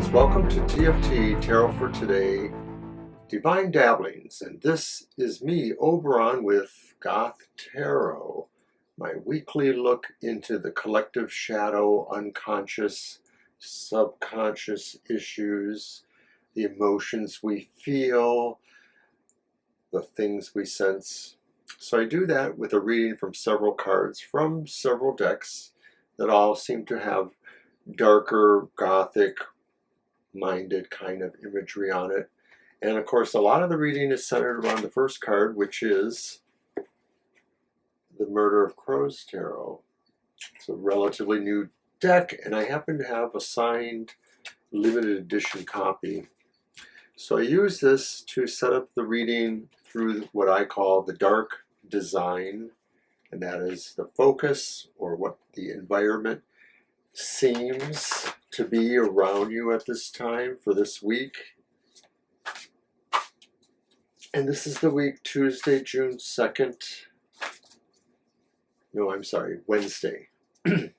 friends, welcome to TFT Tarot for Today, Divine Dabblings, and this is me, Oberon, with Goth Tarot, my weekly look into the collective shadow, unconscious, subconscious issues, the emotions we feel, the things we sense. So I do that with a reading from several cards from several decks that all seem to have darker, Gothic, minded kind of imagery on it. And of course, a lot of the reading is centered around the first card, which is the Murder of Crows Tarot. It's a relatively new deck, and I happen to have a signed limited edition copy. So I use this to set up the reading through what I call the dark design, and that is the focus, or what the environment seems to be around you at this time for this week. And this is the week Tuesday, June 2nd. No, I'm sorry, Wednesday, June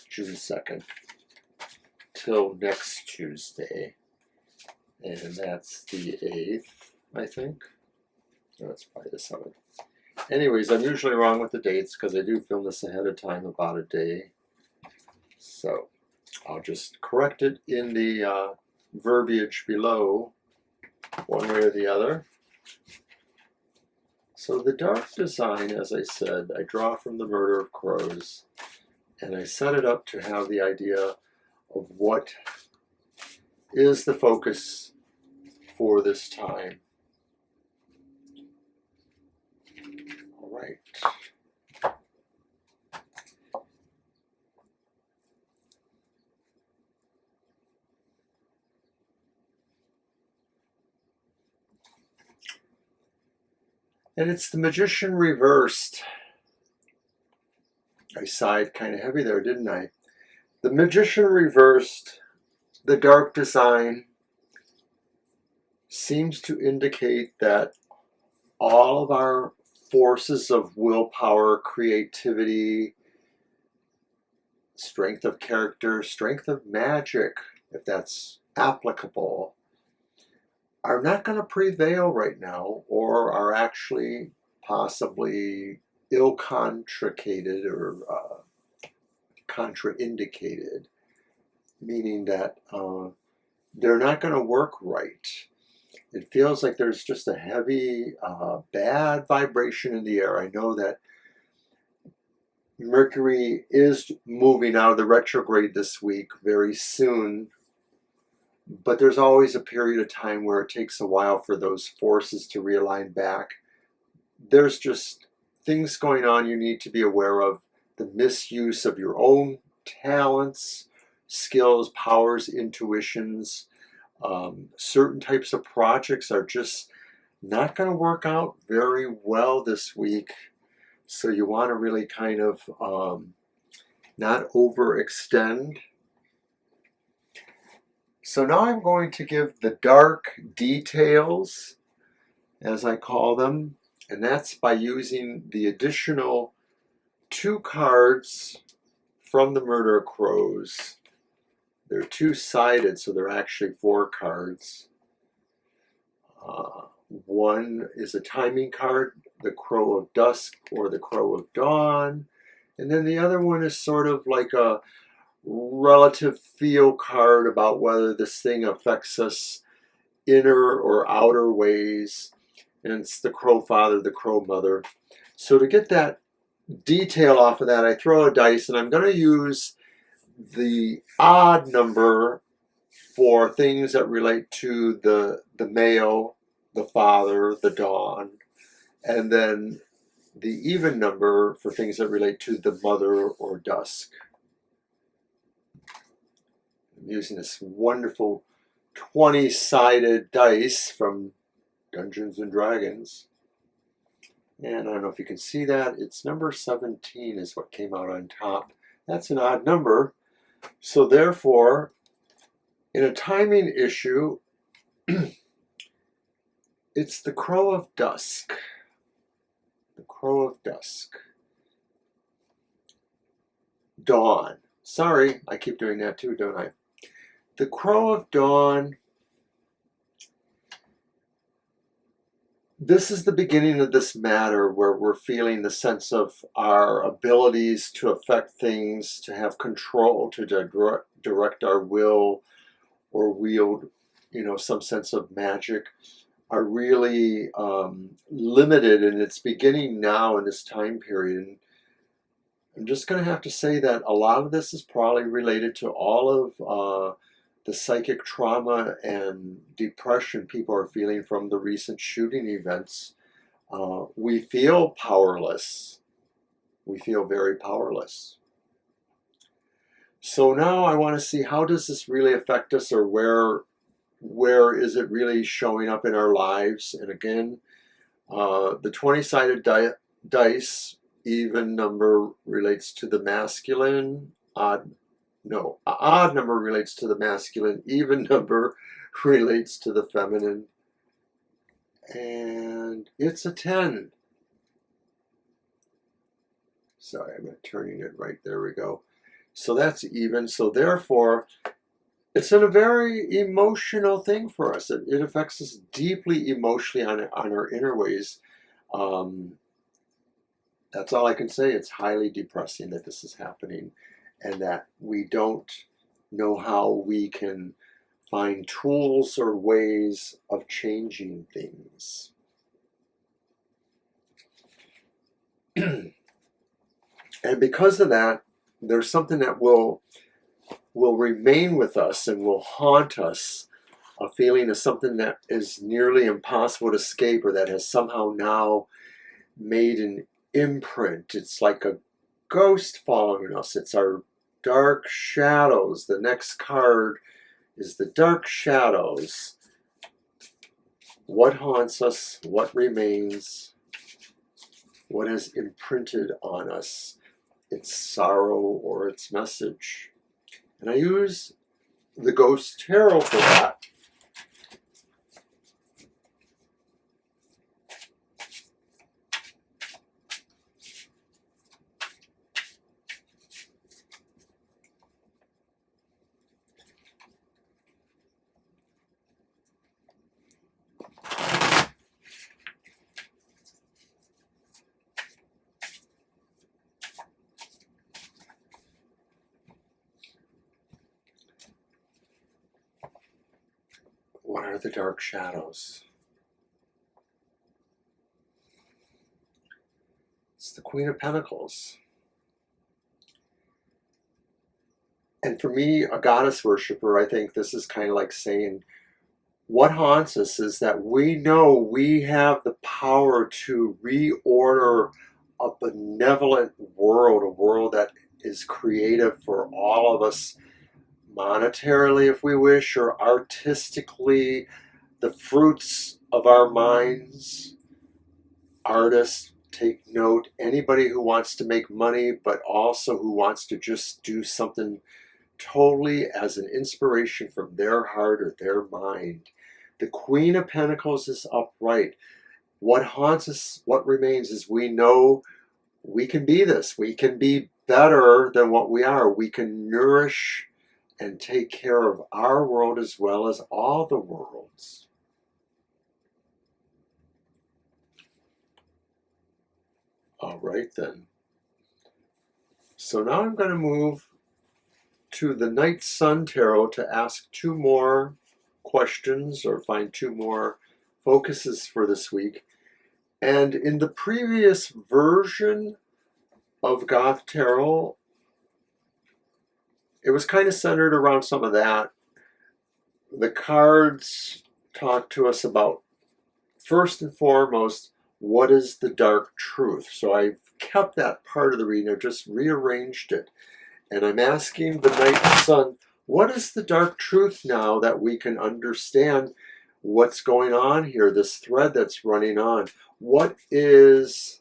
2nd, till next Tuesday. And that's the 8th, I think. No, it's probably the 7th. Anyways, I'm usually wrong with the dates because I do film this ahead of time, about a day. So I'll just correct it in the verbiage below, one way or the other. So the dark design, as I said, I draw from the Murder of Crows, and I set it up to have the idea of what is the focus for this time. All right. And it's the Magician reversed. I sighed kind of heavy there, didn't I? The Magician reversed, the dark design, seems to indicate that all of our forces of willpower, creativity, strength of character, strength of magic, if that's applicable, are not going to prevail right now, or are actually possibly ill-contracated or contraindicated, meaning that they're not going to work right. It feels like there's just a heavy, bad vibration in the air. I know that Mercury is moving out of the retrograde this week very soon, but there's always a period of time where it takes a while for those forces to realign back. There's just things going on you need to be aware of. The misuse of your own talents, skills, powers, intuitions. Certain types of projects are just not going to work out very well this week. So you want to really kind of not overextend. So now I'm going to give the dark details, as I call them, and that's by using the additional 2 cards from the Murder of Crows. They're 2-sided, so they're actually 4 cards. One is a timing card, the Crow of Dusk or the Crow of Dawn, and then the other one is sort of like a relative feel card about whether this thing affects us inner or outer ways, and it's the Crow Father, the Crow Mother. So to get that detail off of that, I throw a dice, and I'm going to use the odd number for things that relate to the male, the father, the dawn, and then the even number for things that relate to the mother or dusk. I'm using this wonderful 20-sided dice from Dungeons and Dragons. And I don't know if you can see that. It's number 17 is what came out on top. That's an odd number. So therefore, in a timing issue, it's the Crow of Dusk. The Crow of Dusk. Dawn. Sorry, I keep doing that too, don't I? The Crow of Dawn, this is the beginning of this matter where we're feeling the sense of our abilities to affect things, to have control, to direct our will, or wield, some sense of magic, are really limited, and it's beginning now in this time period. And I'm just going to have to say that a lot of this is probably related to all of the psychic trauma and depression people are feeling from the recent shooting events. We feel powerless. We feel very powerless. So now I want to see, how does this really affect us, or where is it really showing up in our lives? And again, the 20-sided dice, even number relates to the masculine, odd number relates to the masculine, even number relates to the feminine, and it's a 10. Sorry, I'm not turning it right. There we go. So that's even. So therefore, it's a very emotional thing for us. It affects us deeply emotionally on our inner ways. That's all I can say. It's highly depressing that this is happening, and that we don't know how we can find tools or ways of changing things. And because of that, there's something that will remain with us and will haunt us, a feeling of something that is nearly impossible to escape, or that has somehow now made an imprint. It's like a ghost following us. It's our dark shadows. The next card is the dark shadows. What haunts us? What remains? What has imprinted on us? Its sorrow or its message. And I use the Goth Tarot for that. What are the dark shadows? It's the Queen of Pentacles. And for me, a goddess worshiper, I think this is kind of like saying, what haunts us is that we know we have the power to reorder a benevolent world, a world that is creative for all of us, monetarily if we wish, or artistically, the fruits of our minds. Artists, take note, anybody who wants to make money, but also who wants to just do something totally as an inspiration from their heart or their mind. The Queen of Pentacles is upright. What haunts us, what remains, is we know we can be this. We can be better than what we are. We can nourish and take care of our world as well as all the worlds. All right then. So now I'm going to move to the Night Sun Tarot to ask 2 more questions, or find 2 more focuses for this week. And in the previous version of Goth Tarot, it was kind of centered around some of that. The cards talk to us about, first and foremost, what is the dark truth? So I've kept that part of the reading, I've just rearranged it. And I'm asking the Night Sun, what is the dark truth now, that we can understand what's going on here, this thread that's running on? What is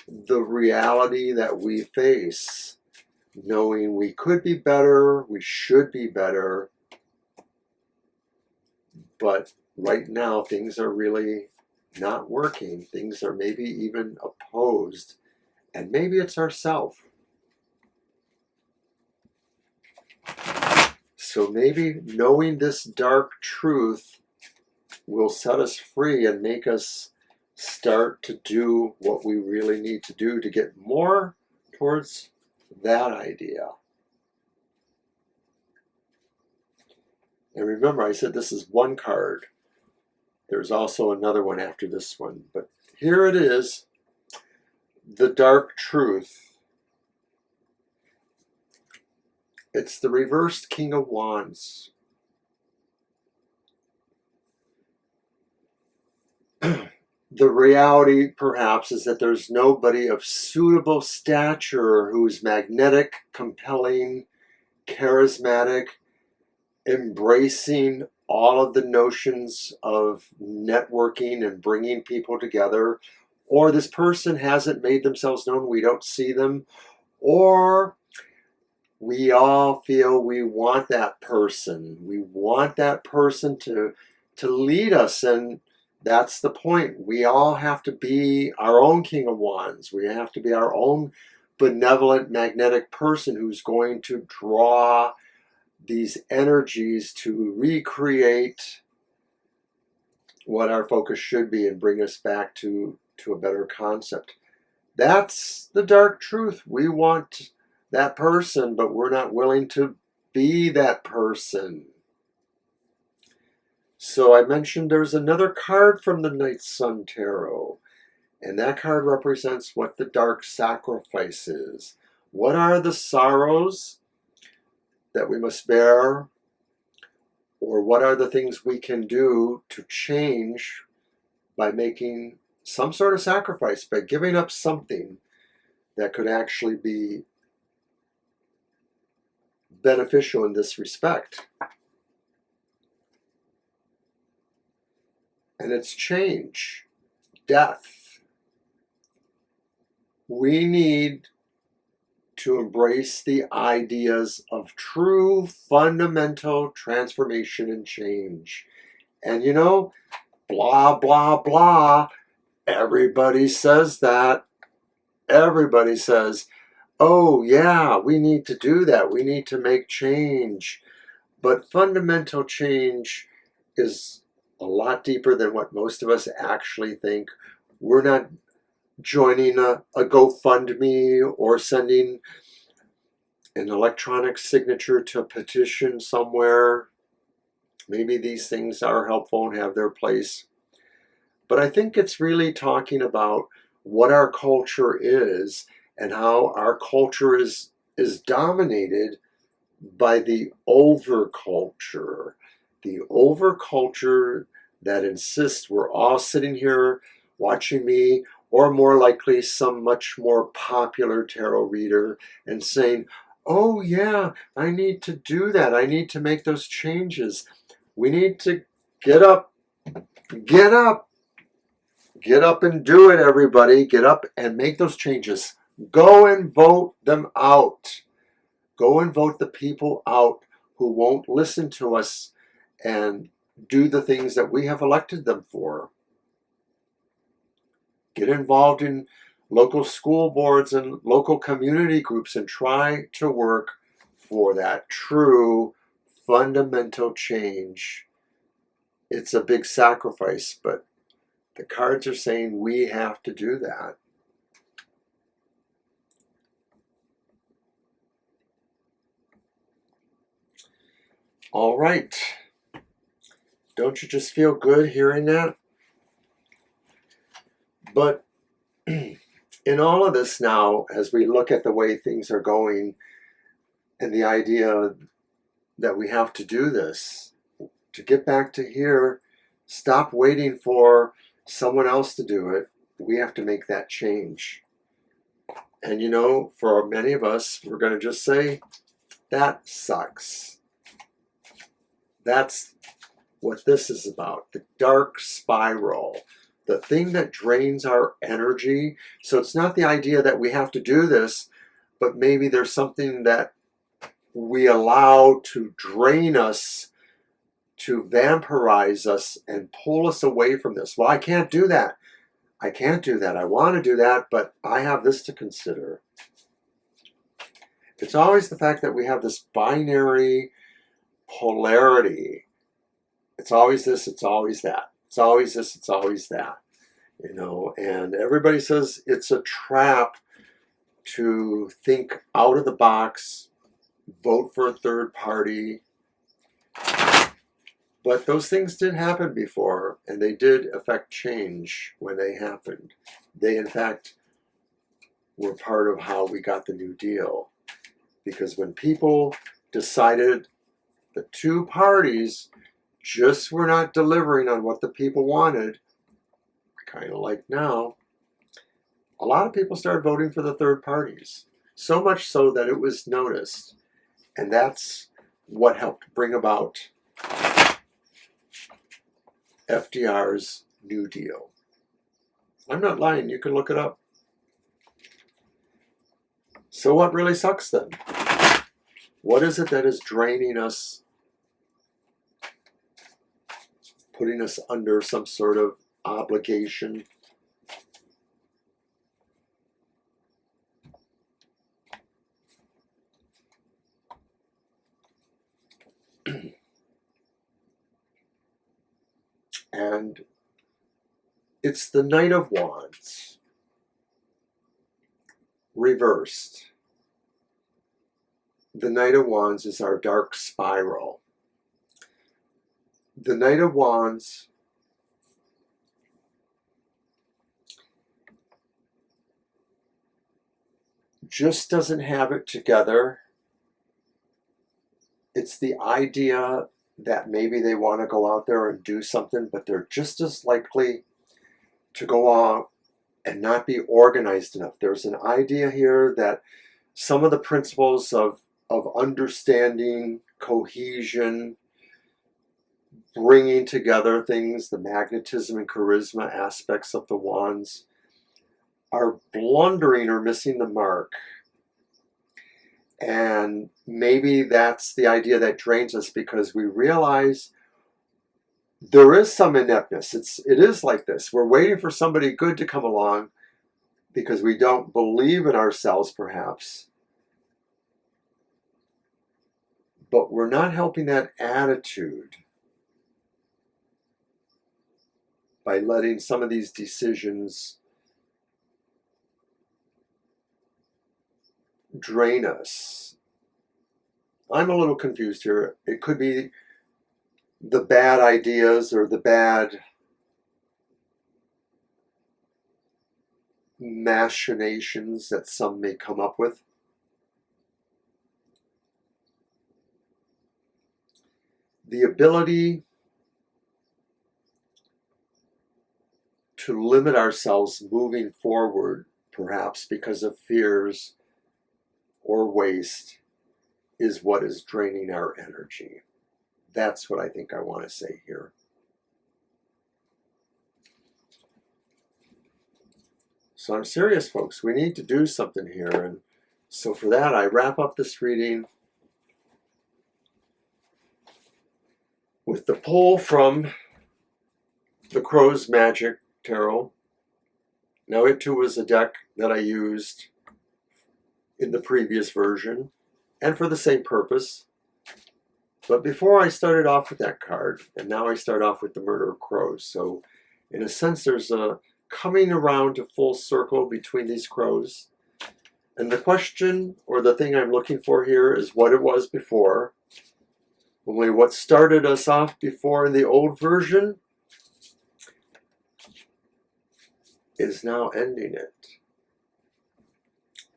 the reality that we face, knowing we could be better, we should be better, but right now things are really not working. Things are maybe even opposed, and maybe it's ourself. So maybe knowing this dark truth will set us free and make us start to do what we really need to do to get more towards that idea. And remember, I said this is one card. There's also another one after this one. But here it is, the dark truth. It's the reversed King of Wands. The reality, perhaps, is that there's nobody of suitable stature who's magnetic, compelling, charismatic, embracing all of the notions of networking and bringing people together, or this person hasn't made themselves known, we don't see them, or we all feel we want that person. We want that person to lead us, and that's the point. We all have to be our own King of Wands. We have to be our own benevolent, magnetic person who's going to draw these energies to recreate what our focus should be and bring us back to a better concept. That's the dark truth. We want that person, but we're not willing to be that person. So I mentioned there's another card from the Night Sun Tarot, and that card represents what the dark sacrifice is. What are the sorrows that we must bear, or what are the things we can do to change by making some sort of sacrifice, by giving up something that could actually be beneficial in this respect. And it's change, death. We need to embrace the ideas of true fundamental transformation and change. And you know, blah, blah, blah, everybody says that. Everybody says, oh yeah, we need to do that. We need to make change. But fundamental change is a lot deeper than what most of us actually think. We're not joining a GoFundMe or sending an electronic signature to a petition somewhere. Maybe these things are helpful and have their place. But I think it's really talking about what our culture is and how our culture is dominated by the overculture. The overculture that insists we're all sitting here watching me, or more likely some much more popular tarot reader, and saying, oh yeah, I need to do that. I need to make those changes. We need to get up, get up, get up and do it, everybody. Get up and make those changes. Go and vote them out. Go and vote the people out who won't listen to us and do the things that we have elected them for. Get involved in local school boards and local community groups and try to work for that true fundamental change. It's a big sacrifice, but the cards are saying we have to do that. All right. Don't you just feel good hearing that? But in all of this now, as we look at the way things are going and the idea that we have to do this, to get back to here, stop waiting for someone else to do it. We have to make that change. And you know, for many of us, we're going to just say, that sucks. That's what this is about, the dark spiral, the thing that drains our energy. So it's not the idea that we have to do this, but maybe there's something that we allow to drain us, to vampirize us and pull us away from this. Well, I can't do that. I can't do that. I want to do that, but I have this to consider. It's always the fact that we have this binary polarity. It's always this, it's always that. It's always this, it's always that. You know, and everybody says it's a trap to think out of the box, vote for a third party. But those things did happen before, and they did affect change when they happened. They, in fact, were part of how we got the New Deal. Because when people decided the two parties just were not delivering on what the people wanted, kind of like now, a lot of people started voting for the third parties. So much so that it was noticed. And that's what helped bring about FDR's New Deal. I'm not lying, you can look it up. So what really sucks then? What is it that is draining us, putting us under some sort of obligation? And it's the Knight of Wands, reversed. The Knight of Wands is our dark spiral. The Knight of Wands just doesn't have it together. It's the idea that maybe they want to go out there and do something, but they're just as likely to go out and not be organized enough. There's an idea here that some of the principles of understanding, cohesion, bringing together things, the magnetism and charisma aspects of the wands, are blundering or missing the mark. And maybe that's the idea that drains us, because we realize there is some ineptness. It is like this. We're waiting for somebody good to come along because we don't believe in ourselves, perhaps. But we're not helping that attitude by letting some of these decisions drain us. I'm a little confused here. It could be the bad ideas or the bad machinations that some may come up with. The ability to limit ourselves moving forward, perhaps because of fears or waste, is what is draining our energy. That's what I think I want to say here. So I'm serious, folks. We need to do something here. And so for that, I wrap up this reading with the pull from the Crow's Magick Tarot. Now, it too was a deck that I used in the previous version and for the same purpose. But before, I started off with that card, and now I start off with the Murder of Crows. So in a sense, there's a coming around to full circle between these crows. And the question, or the thing I'm looking for here, is what it was before. Only what started us off before in the old version is now ending it.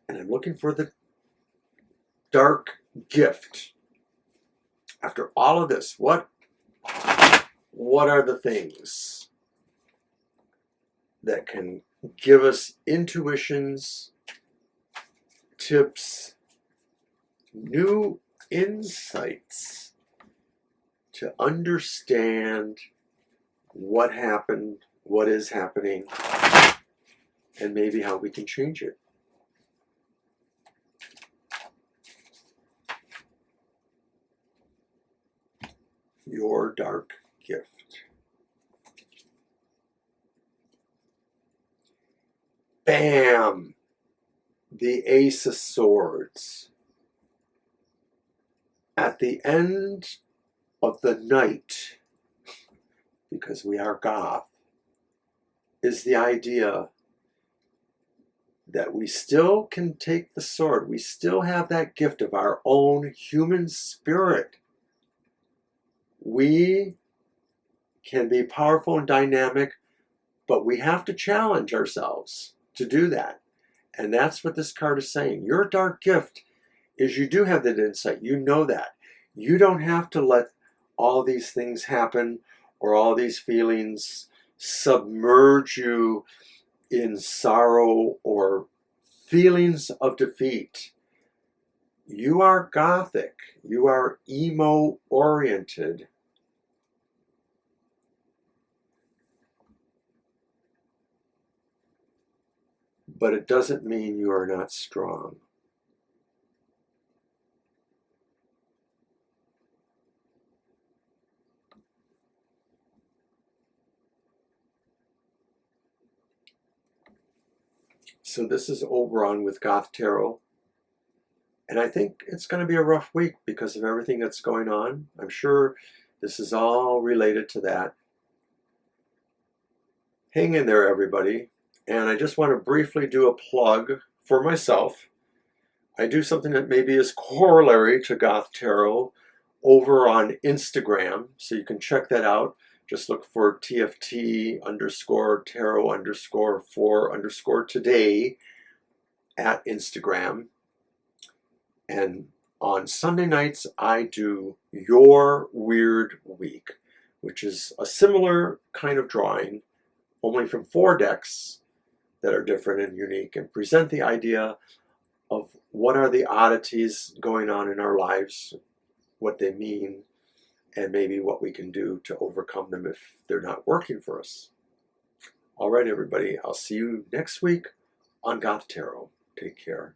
And I'm looking for the dark gift. After all of this, what are the things that can give us intuitions, tips, new insights to understand what happened, what is happening, and maybe how we can change it? Your dark gift. Bam! The Ace of Swords. At the end of the night, because we are Goth, is the idea that we still can take the sword. We still have that gift of our own human spirit. We can be powerful and dynamic, but we have to challenge ourselves to do that. And that's what this card is saying. Your dark gift is you do have that insight. You know that. You don't have to let all these things happen or all these feelings submerge you in sorrow or feelings of defeat. You are Gothic. You are emo-oriented. But it doesn't mean you are not strong. So this is Oberon with Goth Tarot. And I think it's going to be a rough week because of everything that's going on. I'm sure this is all related to that. Hang in there, everybody. And I just want to briefly do a plug for myself. I do something that maybe is corollary to Goth Tarot over on Instagram. So you can check that out. Just look for TFT _ tarot _ for _ today at Instagram. And on Sunday nights, I do Your Weird Week, which is a similar kind of drawing, only from 4 decks that are different and unique, and present the idea of what are the oddities going on in our lives, what they mean, and maybe what we can do to overcome them if they're not working for us. All right, everybody, I'll see you next week on Goth Tarot. Take care.